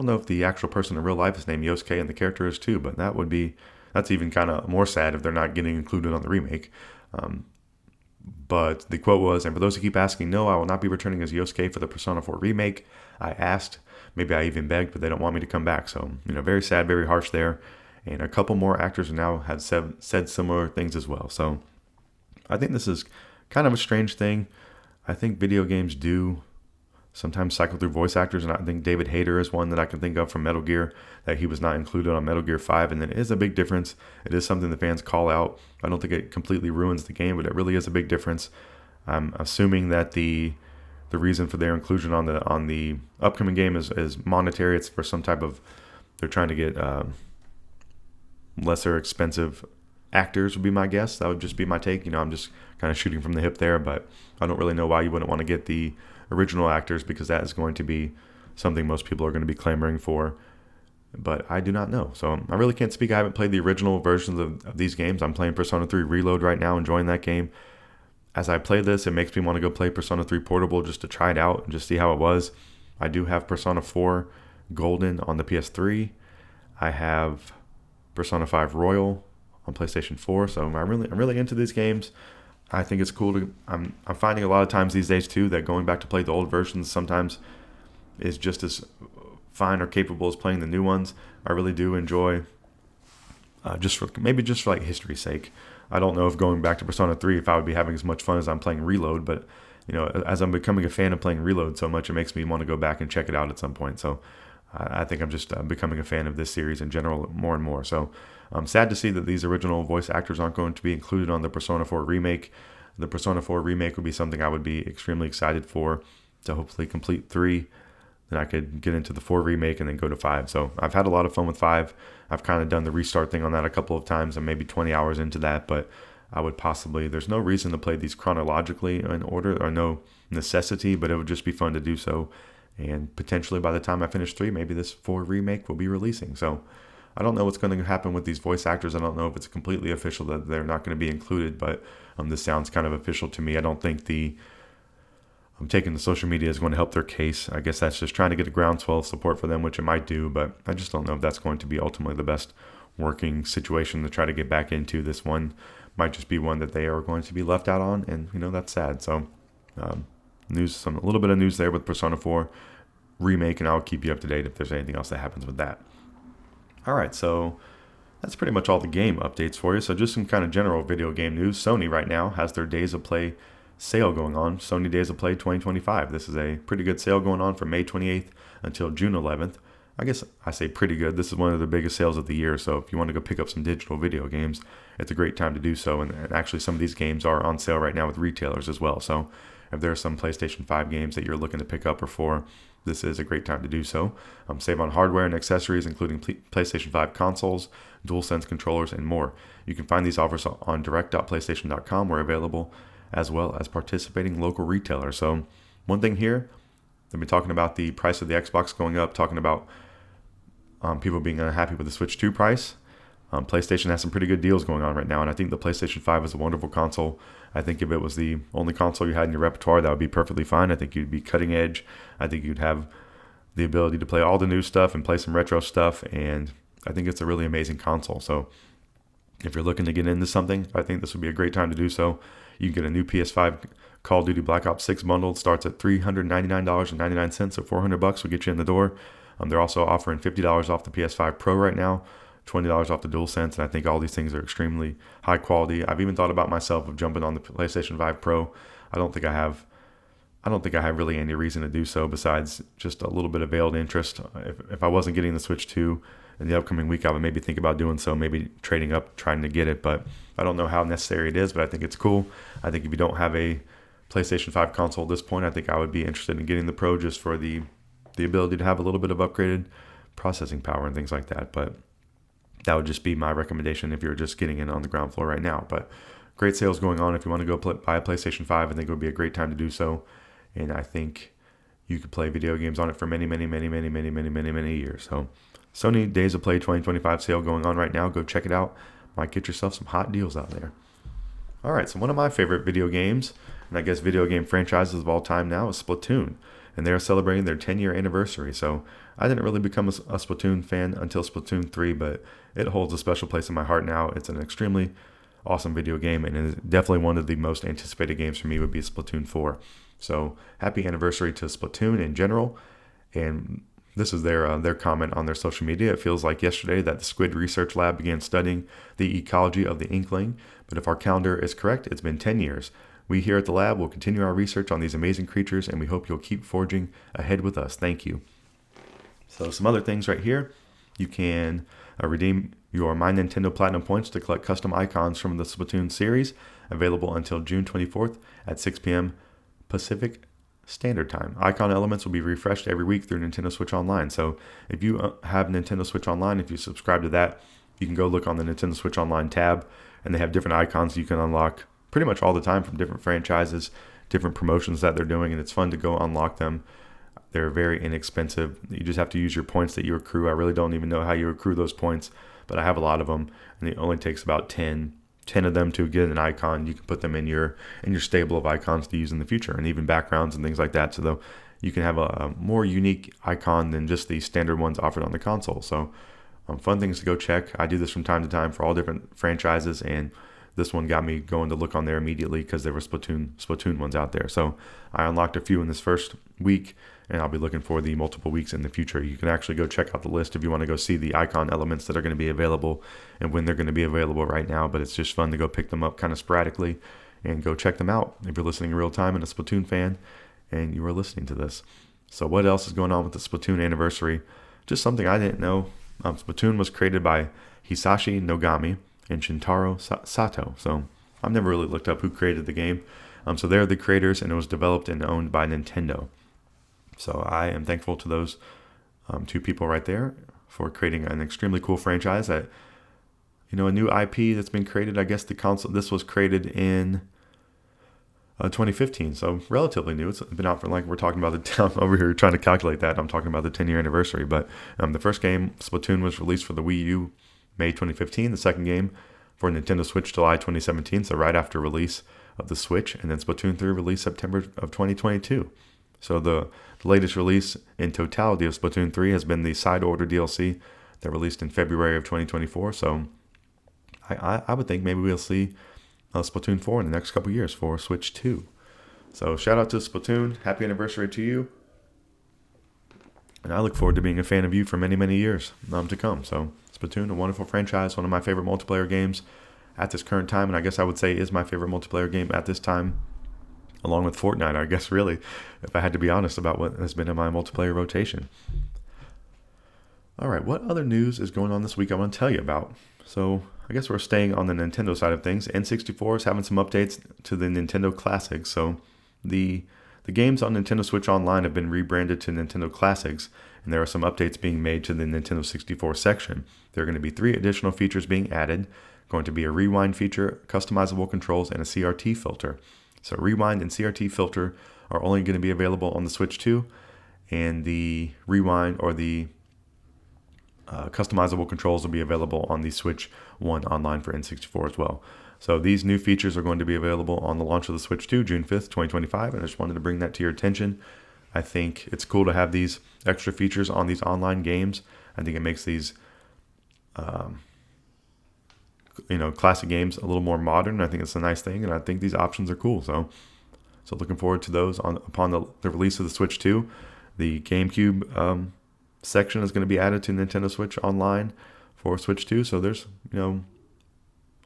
know if the actual person in real life is named Yosuke and the character is too, but that's even kind of more sad if they're not getting included on the remake. But the quote was, and for those who keep asking, no, I will not be returning as Yosuke for the Persona 4 remake. I asked, maybe I even begged, but they don't want me to come back. So, very sad, very harsh there. And a couple more actors now have said similar things as well. So I think this is kind of a strange thing. I think video games do sometimes cycle through voice actors, and I think David Hayter is one that I can think of from Metal Gear, that he was not included on Metal Gear 5, and it is a big difference. It is something the fans call out. I don't think it completely ruins the game, but it really is a big difference. I'm assuming that the reason for their inclusion on the upcoming game is monetary. It's for some type of, they're trying to get lesser expensive actors would be my guess. That would just be my take. I'm just kind of shooting from the hip there, but I don't really know why you wouldn't want to get the original actors, because that is going to be something most people are going to be clamoring for. But I do not know. So I really can't speak. I haven't played the original versions of these games. I'm playing Persona 3 Reload right now, enjoying that game. As I play this, it makes me want to go play Persona 3 Portable just to try it out and just see how it was. I do have Persona 4 Golden on the PS3. I have Persona 5 Royal on PlayStation 4. So I'm really into these games. I think it's cool I'm finding a lot of times these days too that going back to play the old versions sometimes is just as fine or capable as playing the new ones. I really do enjoy just for like history's sake. I don't know if going back to Persona 3 if I would be having as much fun as I'm playing Reload, but as I'm becoming a fan of playing Reload so much, it makes me want to go back and check it out at some point. So I think I'm just becoming a fan of this series in general more and more. So I'm sad to see that these original voice actors aren't going to be included on the Persona 4 remake. The Persona 4 remake would be something I would be extremely excited for, to hopefully complete 3. Then I could get into the 4 remake and then go to 5. So I've had a lot of fun with 5. I've kind of done the restart thing on that a couple of times. I'm maybe 20 hours into that, but I would there's no reason to play these chronologically in order, or no necessity, but it would just be fun to do so. And potentially by the time I finish 3, maybe this 4 remake will be releasing. So I don't know what's going to happen with these voice actors. I don't know if it's completely official that they're not going to be included, but this sounds kind of official to me. I don't think I'm taking the social media is going to help their case. I guess that's just trying to get a groundswell of support for them, which it might do, but I just don't know if that's going to be ultimately the best working situation to try to get back into. This one might just be one that they are going to be left out on, and that's sad. So a little bit of news there with Persona 4 remake, and I'll keep you up to date if there's anything else that happens with that. All right, so that's pretty much all the game updates for you. So just some kind of general video game news. Sony right now has their Days of Play sale going on, Sony Days of Play 2025. This is a pretty good sale going on from May 28th until June 11th. I guess I say pretty good. This is one of the biggest sales of the year, so if you want to go pick up some digital video games, it's a great time to do so. And actually, some of these games are on sale right now with retailers as well. So if there are some PlayStation 5 games that you're looking to pick up or for, this is a great time to do so. Save on hardware and accessories, including PlayStation 5 consoles, DualSense controllers, and more. You can find these offers on direct.playstation.com, where available, as well as participating local retailers. So one thing here, they've been talking about the price of the Xbox going up, talking about people being unhappy with the Switch 2 price. PlayStation has some pretty good deals going on right now, and I think the PlayStation 5 is a wonderful console. I think if it was the only console you had in your repertoire, that would be perfectly fine. I think you'd be cutting edge. I think you'd have the ability to play all the new stuff and play some retro stuff, and I think it's a really amazing console. So if you're looking to get into something, I think this would be a great time to do so. You can get a new PS5 Call of Duty Black Ops 6 bundle. It starts at $399.99, so $400 will get you in the door. They're also offering $50 off the PS5 Pro right now, $20 off the DualSense, and I think all these things are extremely high quality. I've even thought about myself of jumping on the PlayStation 5 Pro. I don't think I have really any reason to do so besides just a little bit of veiled interest. If I wasn't getting the Switch 2 in the upcoming week, I would maybe think about doing so, maybe trading up, trying to get it. But I don't know how necessary it is, but I think it's cool. I think if you don't have a PlayStation 5 console at this point, I think I would be interested in getting the Pro just for the ability to have a little bit of upgraded processing power and things like that. But that would just be my recommendation if you're just getting in on the ground floor right now. But great sales going on. If you want to go buy a PlayStation 5, I think it would be a great time to do so. And I think you could play video games on it for many, many, many, many, many, many, many, many years. So Sony Days of Play 2025 sale going on right now. Go check it out. Might get yourself some hot deals out there. All right, so one of my favorite video games, and I guess video game franchises of all time now, is Splatoon. And they're celebrating their 10-year anniversary. So I didn't really become a Splatoon fan until Splatoon 3, but it holds a special place in my heart now. It's an extremely awesome video game, and it is definitely one of the most anticipated games for me would be Splatoon 4. So happy anniversary to Splatoon in general. And this is their comment on their social media. It feels like yesterday that the Squid Research Lab began studying the ecology of the inkling. But if our calendar is correct, it's been 10 years. We here at the lab will continue our research on these amazing creatures, and we hope you'll keep forging ahead with us. Thank you. So some other things right here. You can redeem your My Nintendo Platinum points to collect custom icons from the Splatoon series, available until June 24th at 6 p.m. Pacific Standard Time. Icon elements will be refreshed every week through Nintendo Switch Online. So if you have Nintendo Switch Online, if you subscribe to that, you can go look on the Nintendo Switch Online tab, and they have different icons you can unlock pretty much all the time from different franchises, different promotions that they're doing, and it's fun to go unlock them. They're very inexpensive. You just have to use your points that you accrue. I really don't even know how you accrue those points, but I have a lot of them, and it only takes about 10 of them to get an icon. You can put them in your stable of icons to use in the future, and even backgrounds and things like that. So though you can have a more unique icon than just the standard ones offered on the console. So fun things to go check. I do this from time to time for all different franchises, and this one got me going to look on there immediately because there were Splatoon ones out there. So I unlocked a few in this first week, and I'll be looking for the multiple weeks in the future. You can actually go check out the list if you want to go see the icon elements that are going to be available and when they're going to be available right now. But it's just fun to go pick them up kind of sporadically and go check them out if you're listening in real time and a Splatoon fan and you are listening to this. So what else is going on with the Splatoon anniversary? Just something I didn't know. Splatoon was created by Hisashi Nogami and Shintaro Sato. So I've never really looked up who created the game. So they're the creators, and it was developed and owned by Nintendo. So I am thankful to those two people right there for creating an extremely cool franchise that, a new IP that's been created. I guess this was created in 2015, so relatively new. It's been out for, like, we're talking about I'm over here trying to calculate that. I'm talking about the 10-year anniversary. But the first game, Splatoon, was released for the Wii U May 2015. The second game for Nintendo Switch July 2017, so right after release of the Switch. And then Splatoon 3 released September of 2022. So the latest release in totality of Splatoon 3 has been the Side Order DLC that released in February of 2024. So I would think maybe we'll see Splatoon 4 in the next couple years for Switch 2. So shout out to Splatoon. Happy anniversary to you. And I look forward to being a fan of you for many, many years to come. So Splatoon, a wonderful franchise, one of my favorite multiplayer games at this current time. And I guess I would say is my favorite multiplayer game at this time, along with Fortnite, I guess, really, if I had to be honest about what has been in my multiplayer rotation. All right, what other news is going on this week I want to tell you about? So I guess we're staying on the Nintendo side of things. N64 is having some updates to the Nintendo Classics. So the games on Nintendo Switch Online have been rebranded to Nintendo Classics, and there are some updates being made to the Nintendo 64 section. There are going to be 3 additional features being added, going to be a rewind feature, customizable controls, and a CRT filter. So rewind and CRT filter are only going to be available on the Switch 2, and the rewind or the customizable controls will be available on the Switch 1 online for N64 as well. So these new features are going to be available on the launch of the Switch 2, June 5th, 2025, and I just wanted to bring that to your attention. I think it's cool to have these extra features on these online games. I think it makes these classic games a little more modern. I think it's a nice thing, and I think these options are cool. So looking forward to those upon the release of the Switch 2. The GameCube section is going to be added to Nintendo Switch Online for Switch 2. So there's, I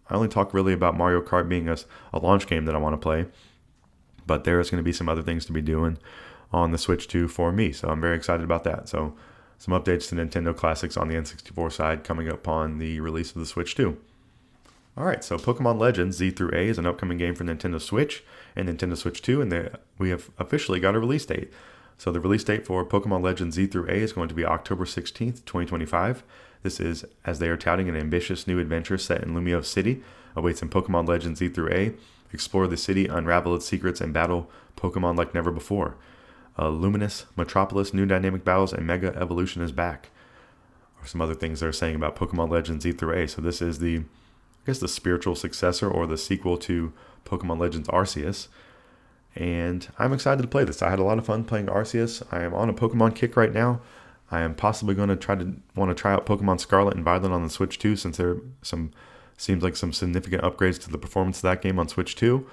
only talk really about Mario Kart being a launch game that I want to play, but there's going to be some other things to be doing on the Switch 2 for me. So I'm very excited about that. So some updates to Nintendo classics on the N64 side coming upon the release of the Switch 2. Alright, so Pokemon Legends Z through A is an upcoming game for Nintendo Switch and Nintendo Switch 2, and we have officially got a release date. So the release date for Pokemon Legends Z through A is going to be October 16th, 2025. This is, as they are touting, an ambitious new adventure set in Lumio City, awaits in Pokemon Legends Z through A. Explore the city, unravel its secrets, and battle Pokemon like never before. A luminous metropolis, new dynamic battles, and mega evolution is back. Or some other things they're saying about Pokemon Legends Z through A. So this is the spiritual successor or the sequel to Pokemon Legends Arceus. And I'm excited to play this. I had a lot of fun playing Arceus. I am on a Pokemon kick right now. I am possibly going to try out Pokemon Scarlet and Violet on the Switch 2, since there are seems like some significant upgrades to the performance of that game on Switch 2.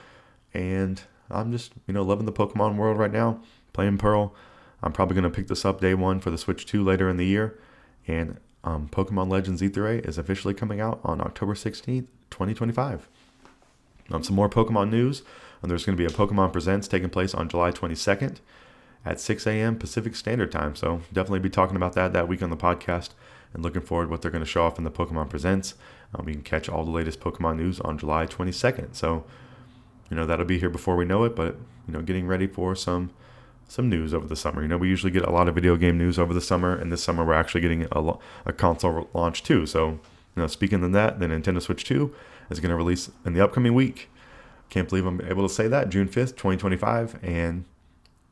And I'm just, loving the Pokemon world right now, playing Pearl. I'm probably going to pick this up day one for the Switch 2 later in the year. And Pokemon Legends Z3A is officially coming out on October 16th, 2025. Some more Pokemon news. There's going to be a Pokemon Presents taking place on July 22nd at 6 a.m. Pacific Standard Time. So definitely be talking about that week on the podcast, and looking forward to what they're going to show off in the Pokemon Presents. You can catch all the latest Pokemon news on July 22nd. So, that'll be here before we know it, but, getting ready for some news over the summer. We usually get a lot of video game news over the summer, and this summer we're actually getting a console launch too. So, speaking of that, the Nintendo Switch 2 is going to release in the upcoming week. Can't believe I'm able to say that, June 5th, 2025, and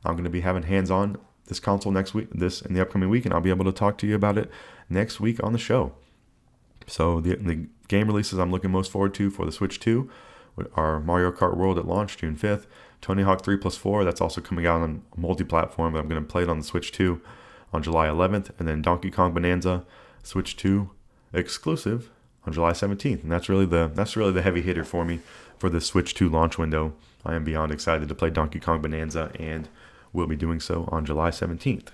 I'm going to be having hands-on this console in the upcoming week, and I'll be able to talk to you about it next week on the show. So the game releases I'm looking most forward to for the Switch 2 are Mario Kart World at launch, June 5th, Tony Hawk 3+4, that's also coming out on multi-platform, but I'm going to play it on the Switch 2 on July 11th, and then Donkey Kong Bonanza, Switch 2 exclusive on July 17th, and that's really the heavy hitter for me for the Switch 2 launch window. I am beyond excited to play Donkey Kong Bonanza, and will be doing so on July 17th.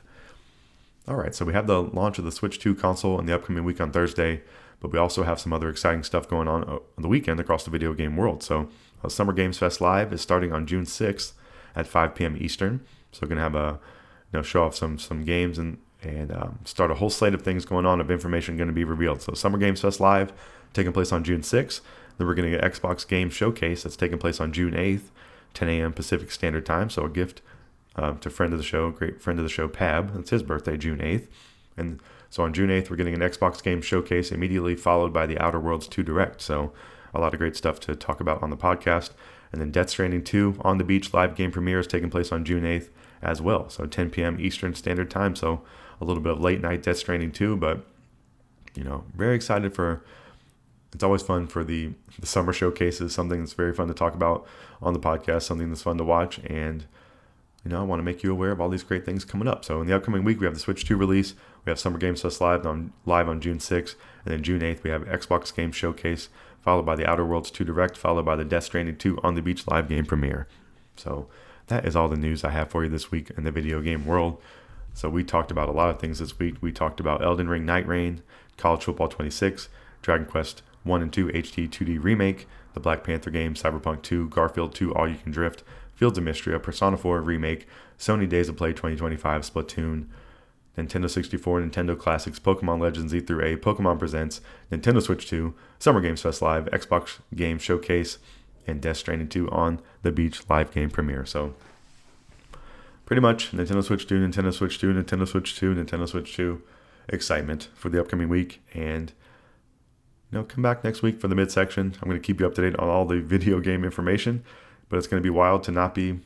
Alright, so we have the launch of the Switch 2 console in the upcoming week on Thursday, but we also have some other exciting stuff going on the weekend across the video game world. So Summer Games Fest Live is starting on June 6th at 5 p.m. Eastern. So we're going to have show off some games and start a whole slate of things going on, of information going to be revealed. So Summer Games Fest Live taking place on June 6th. Then we're going to get Xbox Game Showcase that's taking place on June 8th, 10 a.m. Pacific Standard Time. So a gift to friend of the show, great friend of the show, Pab. It's his birthday, June 8th. And so on June 8th, we're getting an Xbox Game Showcase, immediately followed by the Outer Worlds 2 Direct. So a lot of great stuff to talk about on the podcast. And then Death Stranding 2 On the Beach live game premiere is taking place on June 8th as well. So 10 p.m. Eastern Standard Time. So a little bit of late night Death Stranding 2, but, very excited for... It's always fun for the summer showcases, something that's very fun to talk about on the podcast, something that's fun to watch, and I want to make you aware of all these great things coming up. So in the upcoming week, we have the Switch 2 release, we have Summer Games Fest live on June 6th, and then June 8th, we have Xbox Game Showcase, followed by the Outer Worlds 2 Direct, followed by the Death Stranding 2 On the Beach live game premiere. So that is all the news I have for you this week in the video game world. So we talked about a lot of things this week. We talked about Elden Ring, Nightreign, College Football 26, Dragon Quest 1 and 2 HD 2D Remake, the Black Panther game, Cyberpunk 2, Garfield 2 All You Can Drift, Fields of Mistria, Persona 4 Remake, Sony Days of Play 2025, Splatoon, Nintendo 64, Nintendo Classics, Pokemon Legends Z through A, Pokemon Presents, Nintendo Switch 2, Summer Games Fest Live, Xbox Game Showcase, and Death Stranding 2 On the Beach live game premiere. So pretty much Nintendo Switch 2, Nintendo Switch 2, Nintendo Switch 2, Nintendo Switch 2 excitement for the upcoming week. And come back next week for the midsection. I'm going to keep you up to date on all the video game information, but it's going to be wild to not be,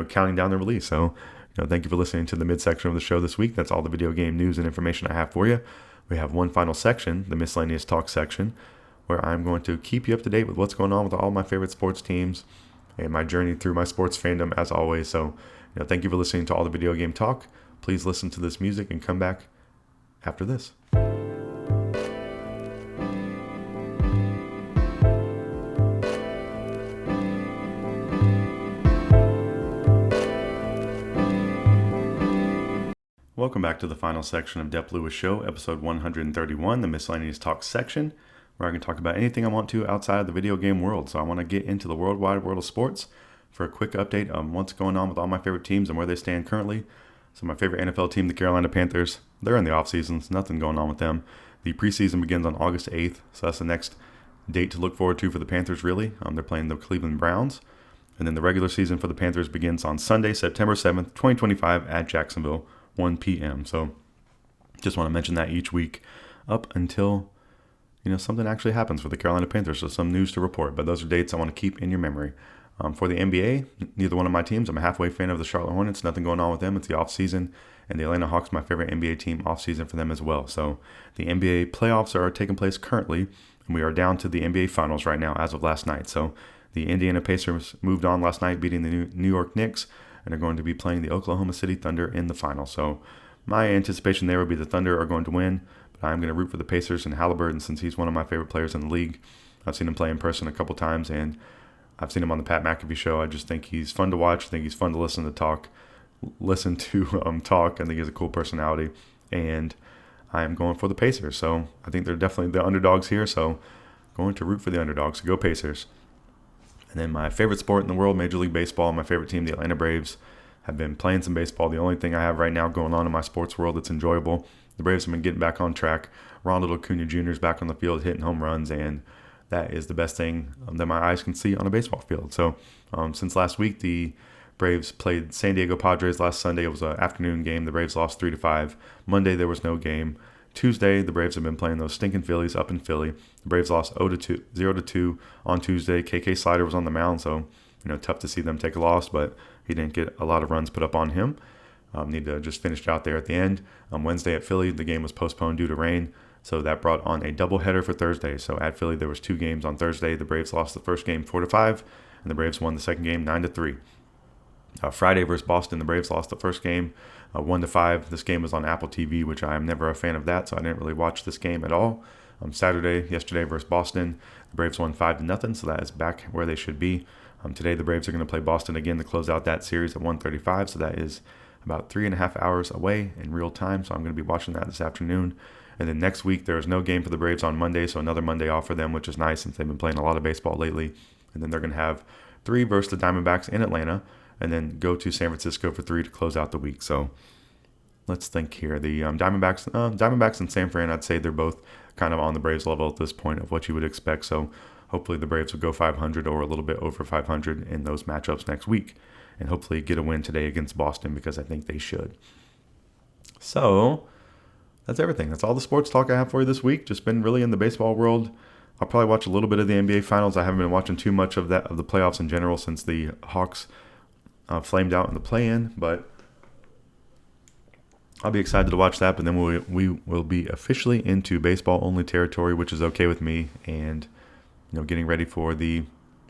counting down the release. So, thank you for listening to the midsection of the show this week. That's all the video game news and information I have for you. We have one final section, the Miscellaneous Talk section, where I'm going to keep you up to date with what's going on with all my favorite sports teams and my journey through my sports fandom as always. So, thank you for listening to all the video game talk. Please listen to this music and come back after this. Welcome back to the final section of Dep Lewis Show, episode 131, the Miscellaneous Talk section, where I can talk about anything I want to outside of the video game world. So I want to get into the worldwide world of sports for a quick update on what's going on with all my favorite teams and where they stand currently. So my favorite NFL team, the Carolina Panthers, they're in the off season. So nothing going on with them. The preseason begins on August 8th, so that's the next date to look forward to for the Panthers, really. They're playing the Cleveland Browns. And then the regular season for the Panthers begins on Sunday, September 7th, 2025 at Jacksonville, 1 p.m. So just want to mention that each week up until, something actually happens for the Carolina Panthers. So some news to report. But those are dates I want to keep in your memory. For the NBA, neither one of my teams. I'm a halfway fan of the Charlotte Hornets. Nothing going on with them. It's the offseason. And the Atlanta Hawks, my favorite NBA team, offseason for them as well. So the NBA playoffs are taking place currently. And we are down to the NBA Finals right now as of last night. So the Indiana Pacers moved on last night, beating the New York Knicks, and are going to be playing the Oklahoma City Thunder in the final. So my anticipation there would be the Thunder are going to win, but I'm going to root for the Pacers and Halliburton since he's one of my favorite players in the league. I've seen him play in person a couple times, and I've seen him on the Pat McAfee show. I just think he's fun to watch. I think he's fun to listen to talk. I think he has a cool personality, and I am going for the Pacers. So I think they're definitely the underdogs here, so going to root for the underdogs. So go Pacers. And then my favorite sport in the world, Major League Baseball, my favorite team, the Atlanta Braves, have been playing some baseball. The only thing I have right now going on in my sports world that's enjoyable. The Braves have been getting back on track. Ronald Acuna Jr. is back on the field hitting home runs, and that is the best thing that my eyes can see on a baseball field. So since last week, the Braves played San Diego Padres last Sunday. It was an afternoon game. The Braves lost 3-5. Monday, there was no game. Tuesday, the Braves have been playing those stinking Phillies up in Philly. The Braves lost 0-2 on Tuesday. KK Slider was on the mound, so tough to see them take a loss, but he didn't get a lot of runs put up on him. Need to just finish out there at the end. On Wednesday at Philly, the game was postponed due to rain, so that brought on a doubleheader for Thursday. So at Philly, there was 2 games on Thursday. The Braves lost the first game 4-5, and the Braves won the second game 9-3. Friday versus Boston, the Braves lost the first game 1-5. This game was on Apple TV, which I am never a fan of that, so I didn't really watch this game at all. Yesterday versus Boston, the Braves won 5-0, so that is back where they should be. Today, the Braves are going to play Boston again to close out that series at 1:35, so that is about 3.5 hours away in real time, so I'm going to be watching that this afternoon. And then next week, there is no game for the Braves on Monday, so another Monday off for them, which is nice since they've been playing a lot of baseball lately. And then they're going to have 3 versus the Diamondbacks in Atlanta, and then go to San Francisco for 3 to close out the week. So let's think here. The Diamondbacks and San Fran, I'd say they're both kind of on the Braves level at this point of what you would expect. So hopefully the Braves will go 500 or a little bit over 500 in those matchups next week, and hopefully get a win today against Boston because I think they should. So that's everything. That's all the sports talk I have for you this week. Just been really in the baseball world. I'll probably watch a little bit of the NBA Finals. I haven't been watching too much of the playoffs in general since the Hawks flamed out in the play-in, but I'll be excited to watch that. But then we will be officially into baseball-only territory, which is okay with me, and getting ready for the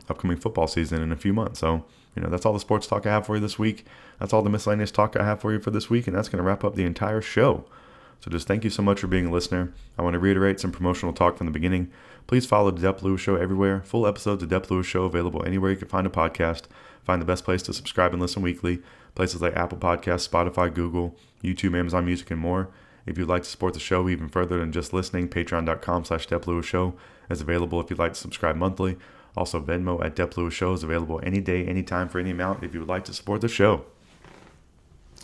upcoming football season in a few months. So that's all the sports talk I have for you this week. That's all the miscellaneous talk I have for you for this week, and that's going to wrap up the entire show. So just thank you so much for being a listener. I want to reiterate some promotional talk from the beginning. Please follow the Dep Lewis Show everywhere. Full episodes of Dep Lewis Show available anywhere you can find a podcast. Find the best place to subscribe and listen weekly. Places like Apple Podcasts, Spotify, Google, YouTube, Amazon Music, and more. If you'd like to support the show even further than just listening, patreon.com/Dep Lewis Show is available if you'd like to subscribe monthly. Also, Venmo at Dep Lewis Show is available any day, anytime, for any amount if you would like to support the show.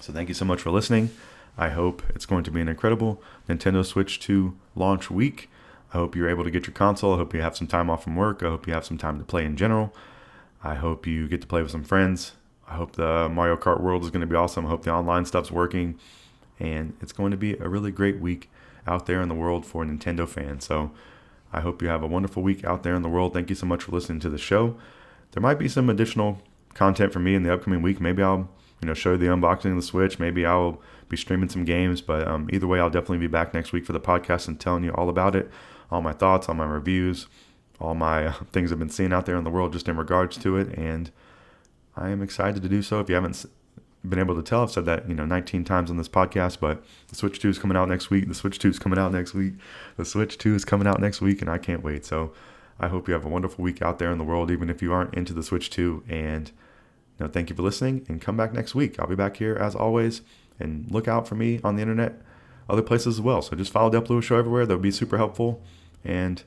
So thank you so much for listening. I hope it's going to be an incredible Nintendo Switch 2 launch week. I hope you're able to get your console. I hope you have some time off from work. I hope you have some time to play in general. I hope you get to play with some friends. I hope the Mario Kart world is going to be awesome. I hope the online stuff's working. And it's going to be a really great week out there in the world for Nintendo fans. So I hope you have a wonderful week out there in the world. Thank you so much for listening to the show. There might be some additional content for me in the upcoming week. Maybe I'll show you the unboxing of the Switch. Maybe I'll be streaming some games. But either way, I'll definitely be back next week for the podcast and telling you all about it. All my thoughts, all my reviews, all my things I've been seeing out there in the world just in regards to it. And I am excited to do so. If you haven't been able to tell, I've said that 19 times on this podcast, but the Switch 2 is coming out next week. The Switch 2 is coming out next week. The Switch 2 is coming out next week, and I can't wait. So I hope you have a wonderful week out there in the world, even if you aren't into the Switch 2. And thank you for listening, and come back next week. I'll be back here as always, and look out for me on the internet, other places as well. So just follow Dep Lewis Show everywhere. That would be super helpful. And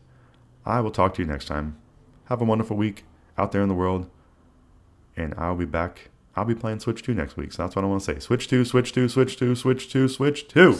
I will talk to you next time. Have a wonderful week out there in the world, and I'll be back I'll be playing Switch 2 next week. So that's what I want to say. Switch 2, Switch 2, Switch 2, Switch 2, Switch 2.